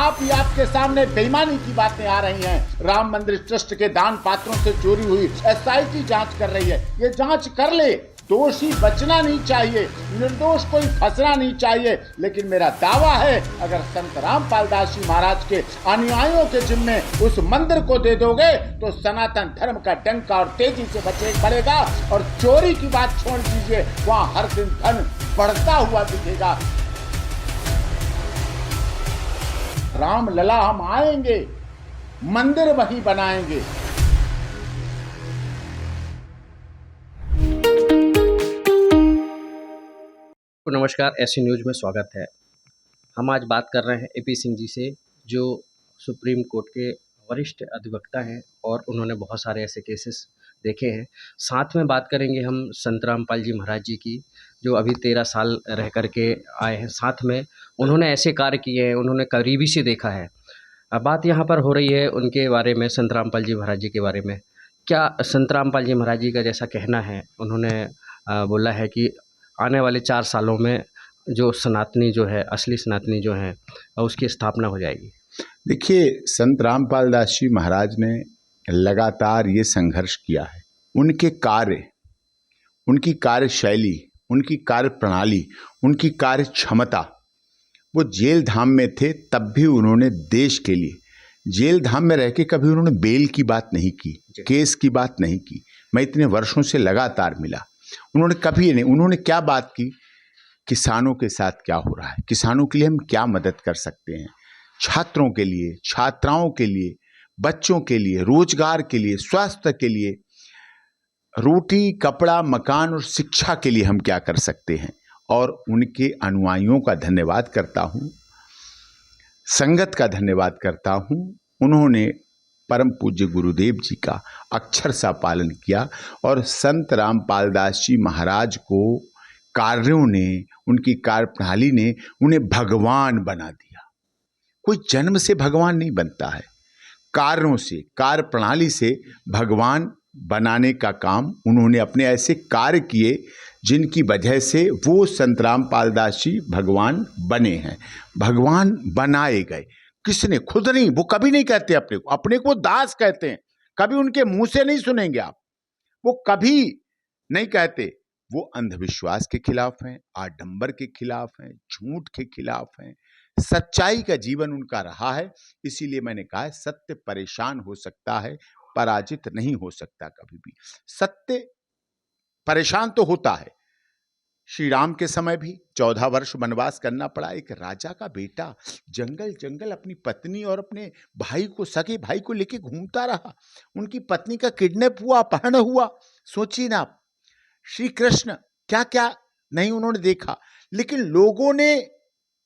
आप ही आपके सामने बेईमानी की बातें आ रही हैं। राम मंदिर ट्रस्ट के दान पात्रों से चोरी हुई एसआईटी जांच कर रही है। ये जांच कर ले, दोषी बचना नहीं चाहिए, निर्दोष कोई फंसना नहीं चाहिए। लेकिन मेरा दावा है, अगर संत रामपाल दास जी महाराज के अनुयायियों के जिम्मे उस मंदिर को दे दोगे तो सनातन धर्म का डंका और तेजी से बढ़ेगा। और चोरी की बात छोड़ दीजिए, वहां हर दिन धन बढ़ता हुआ दिखेगा। रामलला हम आएंगे, मंदिर वहीं बनाएंगे। नमस्कार, ऐसी न्यूज़ में स्वागत है। हम आज बात कर रहे हैं एपी सिंह जी से, जो सुप्रीम कोर्ट के वरिष्ठ अधिवक्ता हैं और उन्होंने बहुत सारे ऐसे केसेस देखे हैं। साथ में बात करेंगे हम संत रामपाल जी महाराज जी की, जो अभी 13 साल रह कर के आए हैं। साथ में उन्होंने ऐसे कार्य किए हैं, उन्होंने करीबी से देखा है। अब बात यहाँ पर हो रही है उनके बारे में, संत रामपाल जी महाराज जी के बारे में। क्या संत रामपाल जी महाराज जी का जैसा कहना है, उन्होंने बोला है कि आने वाले 4 सालों में जो सनातनी जो है, असली सनातनी जो है, उसकी स्थापना हो जाएगी। देखिए, संत रामपाल दास जी महाराज ने लगातार ये संघर्ष किया है। उनके कार्य, उनकी कार्यशैली, उनकी कार्य प्रणाली, उनकी कार्य क्षमता, वो जेल धाम में थे तब भी उन्होंने देश के लिए, जेल धाम में रह के कभी उन्होंने बेल की बात नहीं की, केस की बात नहीं की। मैं इतने वर्षों से लगातार मिला, उन्होंने कभी नहीं। उन्होंने क्या बात की, किसानों के साथ क्या हो रहा है, किसानों के लिए हम क्या मदद कर सकते हैं, छात्रों के लिए, छात्राओं के लिए, बच्चों के लिए, रोजगार के लिए, स्वास्थ्य के लिए, रोटी कपड़ा मकान और शिक्षा के लिए हम क्या कर सकते हैं। और उनके अनुयायियों का धन्यवाद करता हूँ, संगत का धन्यवाद करता हूँ। उन्होंने परम पूज्य गुरुदेव जी का अक्षर सा पालन किया और संत रामपाल दास जी महाराज को कार्यों ने, उनकी कार्य प्रणाली ने उन्हें भगवान बना दिया। कोई जन्म से भगवान नहीं बनता है, कार्यों से, कार्य प्रणाली से भगवान बनाने का काम उन्होंने अपने ऐसे कार्य किए जिनकी वजह से वो संत रामपाल दास जी भगवान बने हैं, भगवान बनाए गए। किसने? खुद नहीं, वो कभी नहीं कहते अपने को दास कहते हैं। कभी उनके मुंह से नहीं सुनेंगे आप, वो कभी नहीं कहते। वो अंधविश्वास के खिलाफ हैं, आडंबर के खिलाफ हैं, झूठ के खिलाफ हैं। सच्चाई का जीवन उनका रहा है। इसीलिए मैंने कहा है, सत्य परेशान हो सकता है, पराजित नहीं हो सकता कभी भी। सत्य परेशान तो होता है। श्री राम के समय भी 14 वर्ष वनवास करना पड़ा। एक राजा का बेटा जंगल जंगल अपनी पत्नी और अपने भाई को, सगे भाई को लेके घूमता रहा। उनकी पत्नी का किडनैप हुआ, अपहरण हुआ। सोचिए ना आप, श्री कृष्ण क्या क्या नहीं उन्होंने देखा। लेकिन लोगों ने,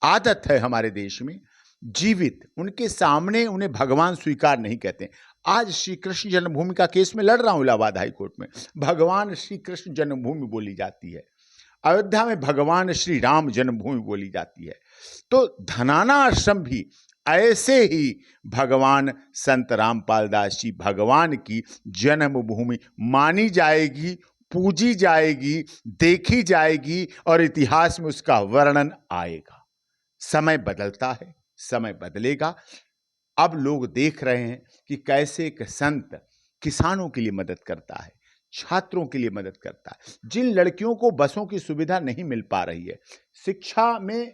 आदत है हमारे देश में, जीवित उनके सामने उन्हें भगवान स्वीकार नहीं कहते। आज श्री कृष्ण जन्मभूमि का केस में लड़ रहा हूं इलाहाबाद हाई कोर्ट में, भगवान श्री कृष्ण जन्मभूमि बोली जाती है। अयोध्या में भगवान श्री राम जन्मभूमि बोली जाती है। तो धनाना आश्रम भी ऐसे ही भगवान संत रामपाल दास जी भगवान की जन्मभूमि मानी जाएगी, पूजी जाएगी, देखी जाएगी और इतिहास में उसका वर्णन आएगा। समय बदलता है, समय बदलेगा। अब लोग देख रहे हैं कि कैसे एक संत किसानों के लिए मदद करता है, छात्रों के लिए मदद करता है। जिन लड़कियों को बसों की सुविधा नहीं मिल पा रही है, शिक्षा में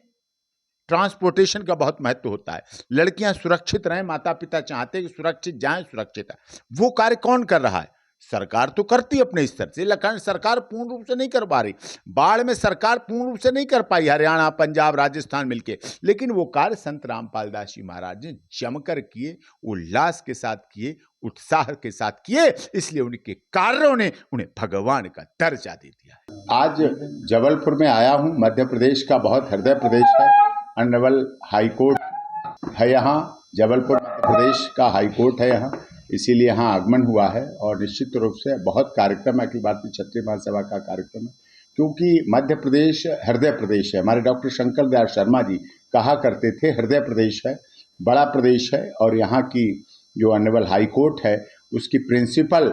ट्रांसपोर्टेशन का बहुत महत्व होता है। लड़कियां सुरक्षित रहें, माता पिता चाहते हैं कि सुरक्षित जाएं, सुरक्षित है। वो कार्य कौन कर रहा है? सरकार तो करती अपने स्तर से, लेकिन सरकार पूर्ण रूप से नहीं कर पा रही। बाढ़ में सरकार पूर्ण रूप से नहीं कर पाई, हरियाणा, पंजाब, राजस्थान मिलके। लेकिन वो कार्य संत रामपाल दास जी महाराज ने जमकर किए, उल्लास के साथ किए, उत्साह के साथ किए। इसलिए उनके कार्यों ने उन्हें भगवान का दर्जा दे दिया। आज जबलपुर में आया हूं। मध्य प्रदेश का बहुत हृदय प्रदेश है, ऑनरेबल हाई कोर्ट है यहाँ। जबलपुर मध्य प्रदेश का हाई कोर्ट है यहाँ, इसीलिए यहाँ आगमन हुआ है। और निश्चित रूप से बहुत कार्यक्रम है, अखिल भारतीय क्षत्रिय महासभा का कार्यक्रम है, क्योंकि मध्य प्रदेश हृदय प्रदेश है। हमारे डॉक्टर शंकर दयाल शर्मा जी कहा करते थे, हृदय प्रदेश है, बड़ा प्रदेश है। और यहाँ की जो ऑनरेबल हाई कोर्ट है, उसकी प्रिंसिपल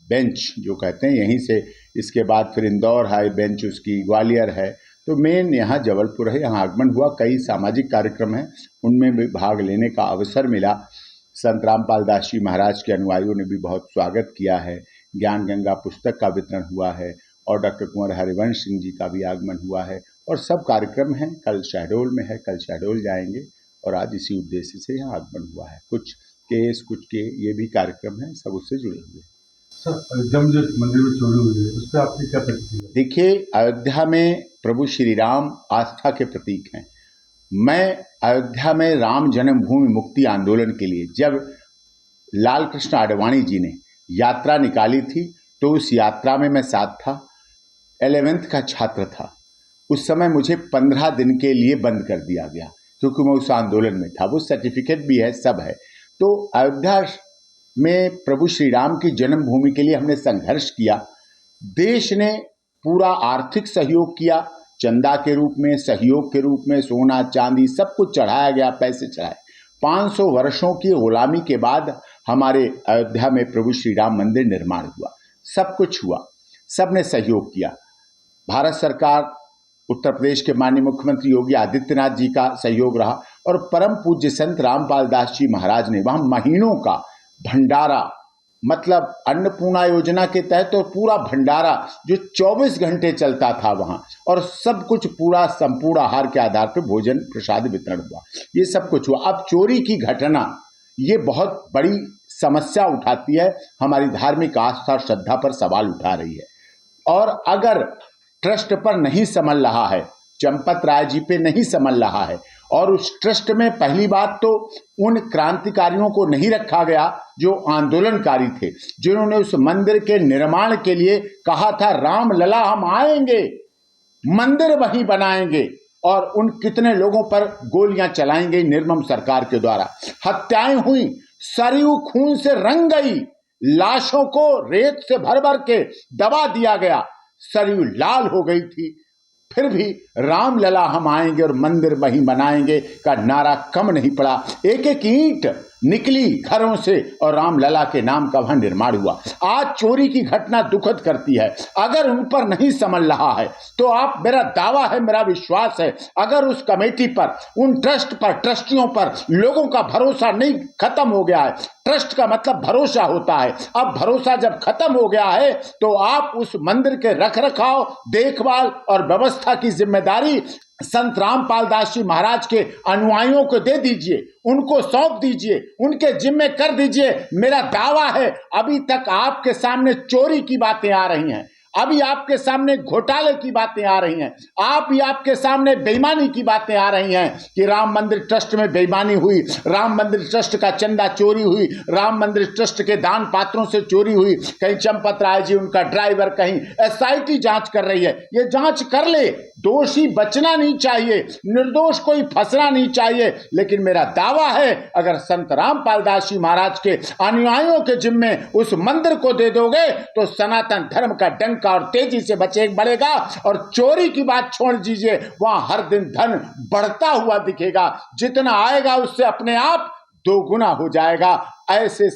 बेंच जो कहते हैं, यहीं से, इसके बाद फिर इंदौर हाई बेंच उसकी ग्वालियर है। तो मेन यहाँ जबलपुर है, यहाँ आगमन हुआ। कई सामाजिक कार्यक्रम हैं, उनमें भी भाग लेने का अवसर मिला। संत रामपाल दास जी महाराज के अनुयायियों ने भी बहुत स्वागत किया है। ज्ञान गंगा पुस्तक का वितरण हुआ है और डॉक्टर कुंवर हरिवंश सिंह जी का भी आगमन हुआ है और सब कार्यक्रम हैं। कल शहडोल में है, कल शहडोल जाएंगे और आज इसी उद्देश्य से यहाँ आगमन हुआ है। कुछ के ये भी कार्यक्रम हैं, सब उससे जुड़े हुए हैं। सर, अयोध्या में जो मंदिर में चोरी हुई है उस पर आपकी क्या प्रतिक्रिया? देखिए, अयोध्या में प्रभु श्री राम आस्था के प्रतीक हैं। मैं अयोध्या में राम जन्मभूमि मुक्ति आंदोलन के लिए जब लाल कृष्ण आडवाणी जी ने यात्रा निकाली थी तो उस यात्रा में मैं साथ था। 11th का छात्र था। उस समय मुझे 15 दिन के लिए बंद कर दिया गया क्योंकि मैं उस आंदोलन में था। वो सर्टिफिकेट भी है, सब है। तो अयोध्या में प्रभु श्री राम की जन्मभूमि के लिए हमने संघर्ष किया। देश ने पूरा आर्थिक सहयोग किया, चंदा के रूप में, सहयोग के रूप में, सोना चांदी सब कुछ चढ़ाया गया, पैसे चढ़ाए। 500 वर्षों की गुलामी के बाद हमारे अयोध्या में प्रभु श्री राम मंदिर निर्माण हुआ। सब कुछ हुआ, सबने सहयोग किया। भारत सरकार, उत्तर प्रदेश के माननीय मुख्यमंत्री योगी आदित्यनाथ जी का सहयोग रहा और परम पूज्य संत रामपाल दास जी महाराज ने वहाँ महीनों का भंडारा, मतलब अन्नपूर्णा योजना के तहत तो पूरा भंडारा जो 24 घंटे चलता था वहाँ, और सब कुछ पूरा संपूर्ण आहार के आधार पर भोजन प्रसाद वितरण हुआ। ये सब कुछ हुआ। अब चोरी की घटना ये बहुत बड़ी समस्या उठाती है, हमारी धार्मिक आस्था श्रद्धा पर सवाल उठा रही है। और अगर ट्रस्ट पर नहीं संभल रहा है, चंपत राय जी पे नहीं संभल रहा है, और उस ट्रस्ट में पहली बात तो उन क्रांतिकारियों को नहीं रखा गया जो आंदोलनकारी थे, जिन्होंने उस मंदिर के निर्माण के लिए कहा था राम लला हम आएंगे, मंदिर वहीं बनाएंगे, और उन कितने लोगों पर गोलियां चलाई गई निर्मम सरकार के द्वारा। हत्याएं हुई, सरयू खून से रंग गई, लाशों को रेत से भर भर के दबा दिया गया, सरयू लाल हो गई थी। फिर भी राम लला हम आएंगे और मंदिर वहीं बनाएंगे का नारा कम नहीं पड़ा। एक एक ईंट निकली घरों से और राम लला के नाम का वहां निर्माण हुआ। आज चोरी की घटना दुखद करती है। अगर उन पर नहीं संभल रहा है तो आप, मेरा दावा है, मेरा विश्वास है, अगर उस कमेटी पर, उन ट्रस्ट पर, ट्रस्टियों पर लोगों का भरोसा नहीं, खत्म हो गया है। ट्रस्ट का मतलब भरोसा होता है। अब भरोसा जब खत्म हो गया है तो आप उस मंदिर के रखरखाव, देखभाल और व्यवस्था की जिम्मेदारी संत रामपाल दास जी महाराज के अनुयायियों को दे दीजिए, उनको सौंप दीजिए, उनके जिम्मे कर दीजिए। मेरा दावा है अभी तक आपके सामने चोरी की बातें आ रही हैं, अभी आपके सामने घोटाले की बातें आ रही हैं, आपके सामने बेईमानी की बातें आ रही हैं कि राम मंदिर ट्रस्ट में बेईमानी हुई, राम मंदिर ट्रस्ट का चंदा चोरी हुई, राम मंदिर ट्रस्ट के दान पात्रों से चोरी हुई। कहीं चंपत राय जी, उनका ड्राइवर, कहीं एसआईटी जांच कर रही है। ये जांच कर ले, दोषी बचना नहीं चाहिए, निर्दोष कोई फंसना नहीं चाहिए। लेकिन मेरा दावा है अगर संत रामपाल दास जी महाराज के अनुयायियों के जिम्मे उस मंदिर को दे दोगे तो सनातन धर्म का डंक और तेजी से बढ़ेगा। और चोरी की बात छोड़ दीजिए, वहां हर दिन धन बढ़ता हुआ दिखेगा, जितना आएगा उससे अपने आप 2 गुना हो जाएगा। ऐसे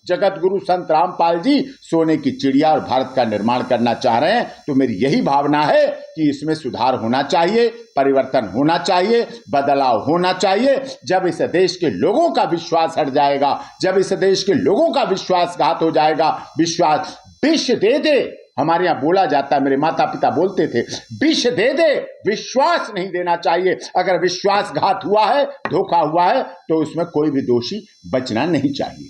जगत गुरु संत रामपाल जी सोने की चिड़िया और भारत का निर्माण करना चाह रहे हैं। तो मेरी यही भावना है कि इसमें सुधार होना चाहिए, परिवर्तन होना चाहिए, बदलाव होना चाहिए। जब इस देश के लोगों का विश्वास हट जाएगा, जब इस देश के लोगों का विश्वासघात हो जाएगा, विश्वास विष दे दे, हमारे यहाँ बोला जाता है, मेरे माता पिता बोलते थे, विष दे दे, विश्वास नहीं देना चाहिए। अगर विश्वासघात हुआ है, धोखा हुआ है तो उसमें कोई भी दोषी बचना नहीं चाहिए।